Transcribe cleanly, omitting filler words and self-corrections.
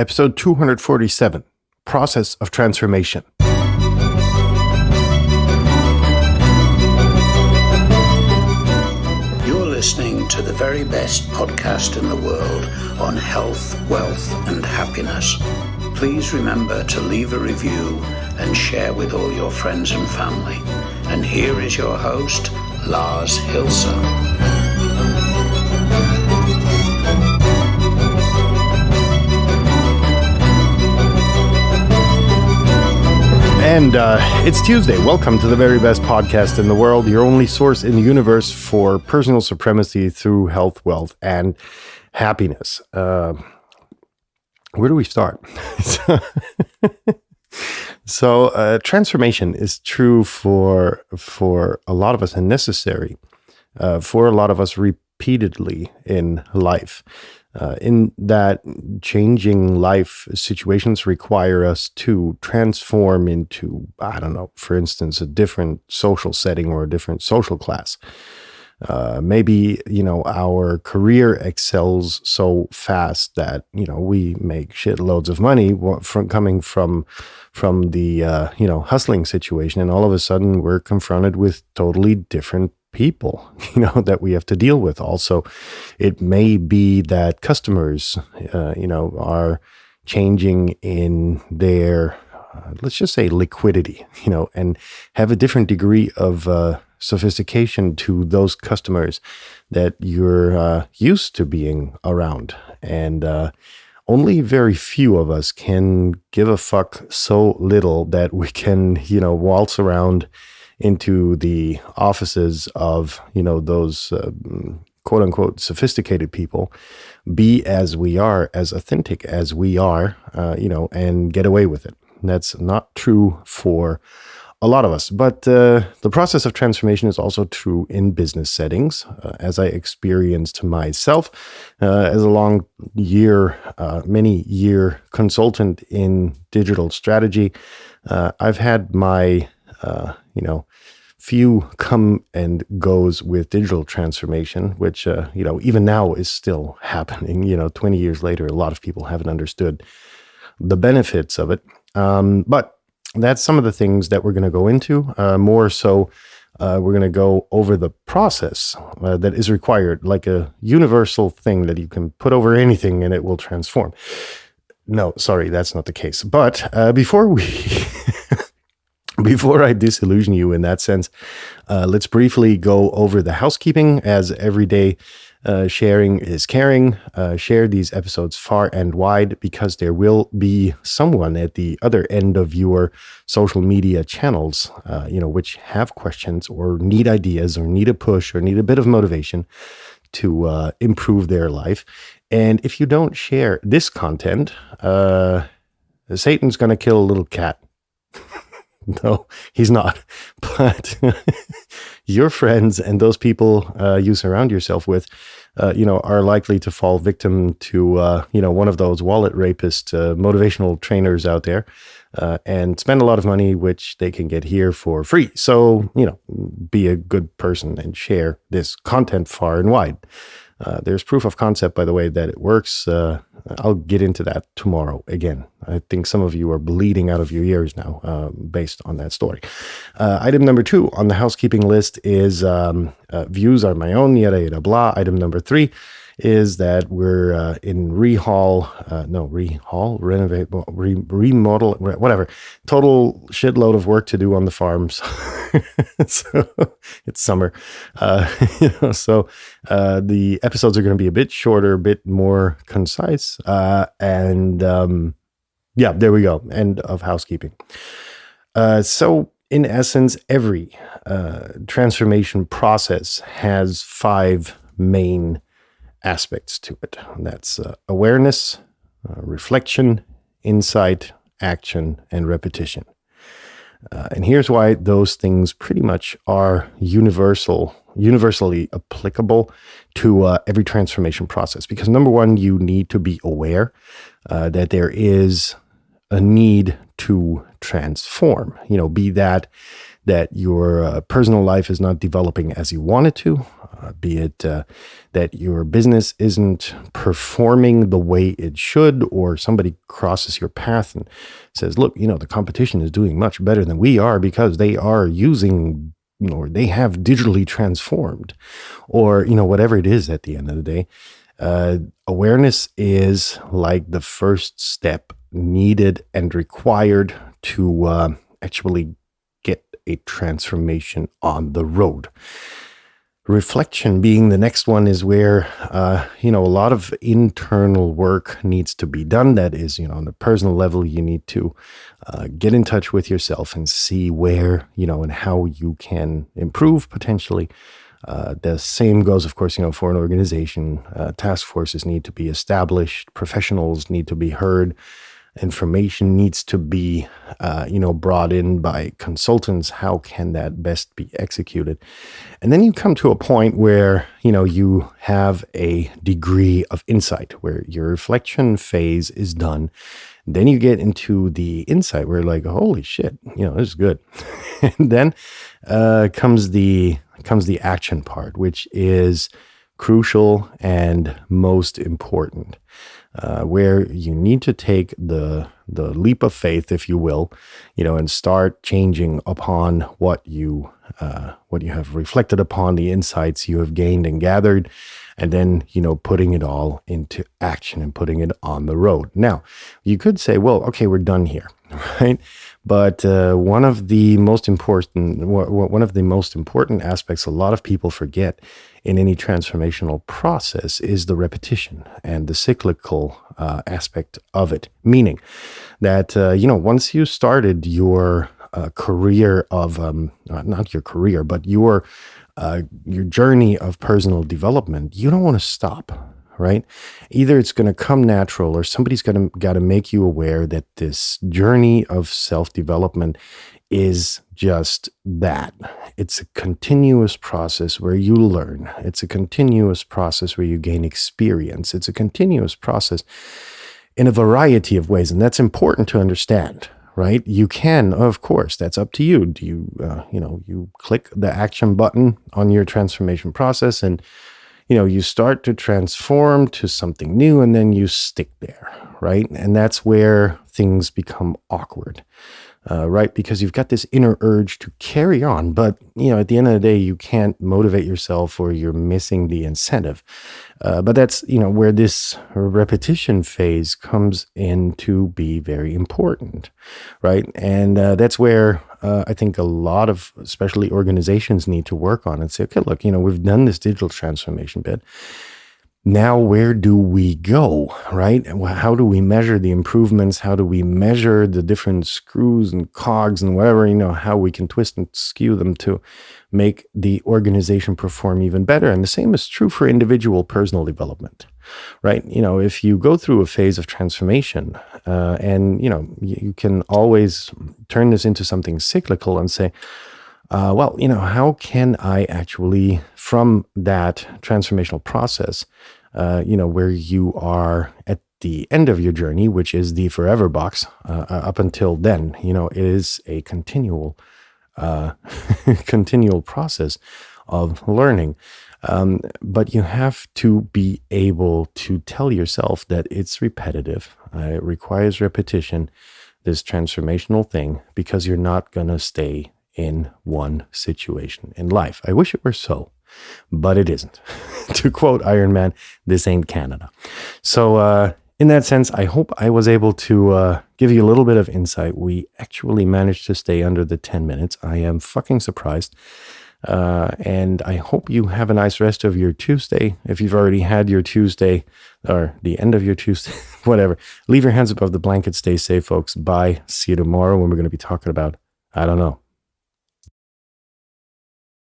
Episode 247, Process of Transformation. You're listening to the very best podcast in the world on health, wealth, and happiness. Please remember to leave a review and share with all your friends and family. And here is your host, Lars Hilser. And it's Tuesday. Welcome to the very best podcast in the world, your only source in the universe for personal supremacy through health, wealth, and happiness. Where do we start? So transformation is true for a lot of us and necessary for a lot of us repeatedly in life. In that changing life situations require us to transform into, for instance, a different social setting or a different social class. Maybe, our career excels so fast that, we make shitloads of money coming from the, hustling situation. And all of a sudden we're confronted with totally different people, that we have to deal with. Also, it may be that customers, are changing in their, let's just say liquidity, and have a different degree of sophistication to those customers that you're used to being around. And only very few of us can give a fuck so little that we can, waltz around into the offices of, those quote unquote sophisticated people, be as we are, as authentic as we are, and get away with it. That's not true for a lot of us. But the process of transformation is also true in business settings, as I experienced myself as a many year consultant in digital strategy. I've had my few come and goes with digital transformation, which, even now is still happening. 20 years later, a lot of people haven't understood the benefits of it. But that's some of the things that we're going to go into. More so, we're going to go over the process that is required, like a universal thing that you can put over anything and it will transform. No, sorry, that's not the case. But Before I disillusion you in that sense, let's briefly go over the housekeeping. As every day, sharing is caring. Share these episodes far and wide, because there will be someone at the other end of your social media channels, which have questions or need ideas or need a push or need a bit of motivation to improve their life. And if you don't share this content, Satan's going to kill a little cat. No, he's not. But your friends and those people you surround yourself with, are likely to fall victim to, one of those wallet rapist motivational trainers out there and spend a lot of money, which they can get here for free. So, be a good person and share this content far and wide. There's proof of concept, by the way, that it works. I'll get into that tomorrow again. I think some of you are bleeding out of your ears now based on that story. Item number 2 on the housekeeping list is views are my own, yada, yada, blah. Item number 3 is that we're in remodel, whatever. Total shitload of work to do on the farms. So it's summer. So the episodes are going to be a bit shorter, a bit more concise. And there we go. End of housekeeping. So in essence, every transformation process has 5 main aspects to it. That's awareness, reflection, insight, action, and repetition. And here's why those things pretty much are universally applicable to every transformation process. Because number 1, you need to be aware that there is a need to transform, be that that your personal life is not developing as you want it to, be it that your business isn't performing the way it should, or somebody crosses your path and says, look, the competition is doing much better than we are because they are using, or they have digitally transformed, or, whatever it is at the end of the day. Awareness is like the first step needed and required to actually get a transformation on the road. Reflection being the next one is where, a lot of internal work needs to be done. That is, on the personal level, you need to get in touch with yourself and see where, and how you can improve potentially. The same goes, of course, for an organization. Task forces need to be established. Professionals need to be heard. Information needs to be, brought in by consultants. How can that best be executed? And then you come to a point where, you have a degree of insight where your reflection phase is done. Then you get into the insight where like, holy shit, this is good. And then comes the action part, which is crucial and most important. Where you need to take the leap of faith, if you will, and start changing upon what you have reflected upon, the insights you have gained and gathered, and then, putting it all into action and putting it on the road. Now, you could say, well, okay, we're done here, right? But one of the most important aspects a lot of people forget in any transformational process is the repetition and the cyclical aspect of it. Meaning that, once you started your career of, not your career, but your journey of personal development, you don't want to stop. Right? Either it's going to come natural or somebody's got to make you aware that this journey of self-development is just that. It's a continuous process where you learn. It's a continuous process where you gain experience. It's a continuous process in a variety of ways. And that's important to understand, right? You can, of course, that's up to you. Do you, you click the action button on your transformation process and you start to transform to something new and then you stick there, right? And that's where things become awkward, right? Because you've got this inner urge to carry on, but, at the end of the day, you can't motivate yourself or you're missing the incentive. But that's, where this repetition phase comes in to be very important, right? And that's where I think a lot of, especially organizations, need to work on and say, okay, look, we've done this digital transformation bit. Now, where do we go, right? How do we measure the improvements? How do we measure the different screws and cogs and whatever, how we can twist and skew them to make the organization perform even better? And the same is true for individual personal development, right? If you go through a phase of transformation and, you can always turn this into something cyclical and say, how can I actually, from that transformational process, where you are at the end of your journey, which is the forever box, up until then, it is a continual process of learning. But you have to be able to tell yourself that it's repetitive. It requires repetition, this transformational thing, because you're not going to stay in one situation in life. I wish it were so, but it isn't. To quote Iron Man, this ain't Canada. So in that sense, I hope I was able to give you a little bit of insight. We actually managed to stay under the 10 minutes. I am fucking surprised. And I hope you have a nice rest of your Tuesday. If you've already had your Tuesday or the end of your Tuesday, whatever, leave your hands above the blanket. Stay safe, folks. Bye. See you tomorrow when we're going to be talking about, I don't know,